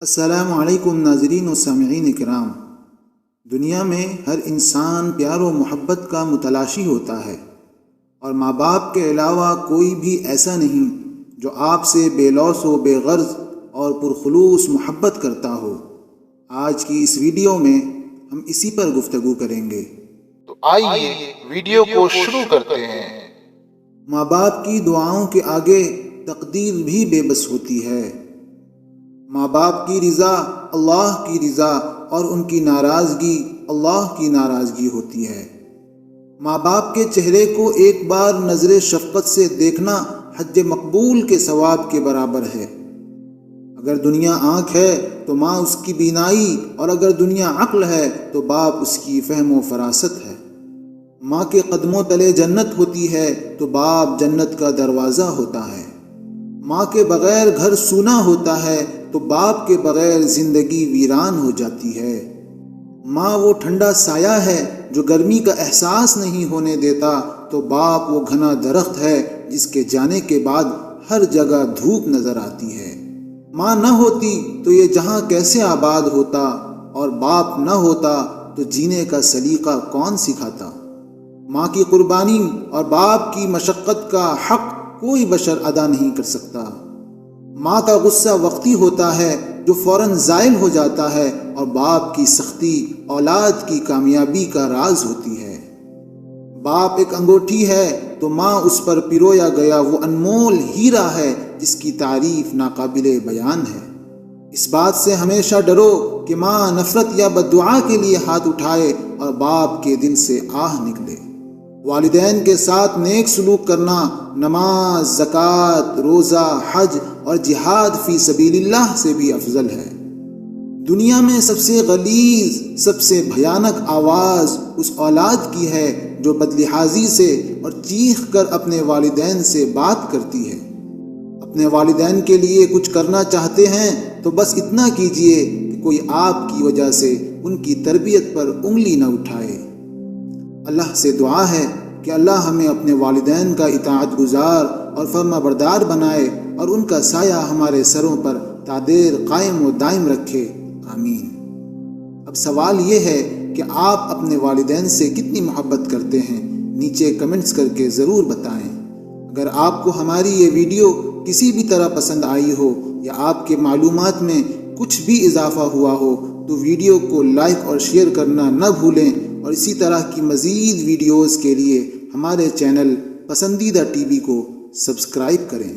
السلام علیکم ناظرین و سامعین کرام۔ دنیا میں ہر انسان پیار و محبت کا متلاشی ہوتا ہے، اور ماں باپ کے علاوہ کوئی بھی ایسا نہیں جو آپ سے بے لوث و بے غرض اور پرخلوص محبت کرتا ہو۔ آج کی اس ویڈیو میں ہم اسی پر گفتگو کریں گے، تو آئیے ویڈیو کو شروع کرتے ہیں۔ ماں باپ کی دعاؤں کے آگے تقدیر بھی بے بس ہوتی ہے۔ ماں باپ کی رضا اللہ کی رضا اور ان کی ناراضگی اللہ کی ناراضگی ہوتی ہے۔ ماں باپ کے چہرے کو ایک بار نظر شفقت سے دیکھنا حج مقبول کے ثواب کے برابر ہے۔ اگر دنیا آنکھ ہے تو ماں اس کی بینائی، اور اگر دنیا عقل ہے تو باپ اس کی فہم و فراست ہے۔ ماں کے قدموں تلے جنت ہوتی ہے تو باپ جنت کا دروازہ ہوتا ہے۔ ماں کے بغیر گھر سونا ہوتا ہے تو باپ کے بغیر زندگی ویران ہو جاتی ہے۔ ماں وہ ٹھنڈا سایہ ہے جو گرمی کا احساس نہیں ہونے دیتا، تو باپ وہ گھنا درخت ہے جس کے جانے کے بعد ہر جگہ دھوپ نظر آتی ہے۔ ماں نہ ہوتی تو یہ جہاں کیسے آباد ہوتا، اور باپ نہ ہوتا تو جینے کا سلیقہ کون سکھاتا۔ ماں کی قربانی اور باپ کی مشقت کا حق کوئی بشر ادا نہیں کر سکتا۔ ماں کا غصہ وقتی ہوتا ہے جو فوراً زائل ہو جاتا ہے، اور باپ کی سختی اولاد کی کامیابی کا راز ہوتی ہے۔ باپ ایک انگوٹھی ہے تو ماں اس پر پرویا گیا وہ انمول ہیرا ہے جس کی تعریف ناقابل بیان ہے۔ اس بات سے ہمیشہ ڈرو کہ ماں نفرت یا بددعا کے لیے ہاتھ اٹھائے اور باپ کے دل سے آہ نکلے۔ والدین کے ساتھ نیک سلوک کرنا نماز، زکوٰۃ، روزہ، حج اور جہاد فی سبیل اللہ سے بھی افضل ہے۔ دنیا میں سب سے غلیظ، سب سے بھیانک آواز اس اولاد کی ہے جو بدلحاظی سے اور چیخ کر اپنے والدین سے بات کرتی ہے۔ اپنے والدین کے لیے کچھ کرنا چاہتے ہیں تو بس اتنا کیجئے کہ کوئی آپ کی وجہ سے ان کی تربیت پر انگلی نہ اٹھائے۔ اللہ سے دعا ہے کہ اللہ ہمیں اپنے والدین کا اطاعت گزار اور فرما بردار بنائے، اور ان کا سایہ ہمارے سروں پر تا دیر قائم و دائم رکھے، آمین۔ اب سوال یہ ہے کہ آپ اپنے والدین سے کتنی محبت کرتے ہیں؟ نیچے کمنٹس کر کے ضرور بتائیں۔ اگر آپ کو ہماری یہ ویڈیو کسی بھی طرح پسند آئی ہو، یا آپ کے معلومات میں کچھ بھی اضافہ ہوا ہو، تو ویڈیو کو لائک اور شیئر کرنا نہ بھولیں، اور اسی طرح کی مزید ویڈیوز کے لیے ہمارے چینل پسندیدہ ٹی وی کو سبسکرائب کریں۔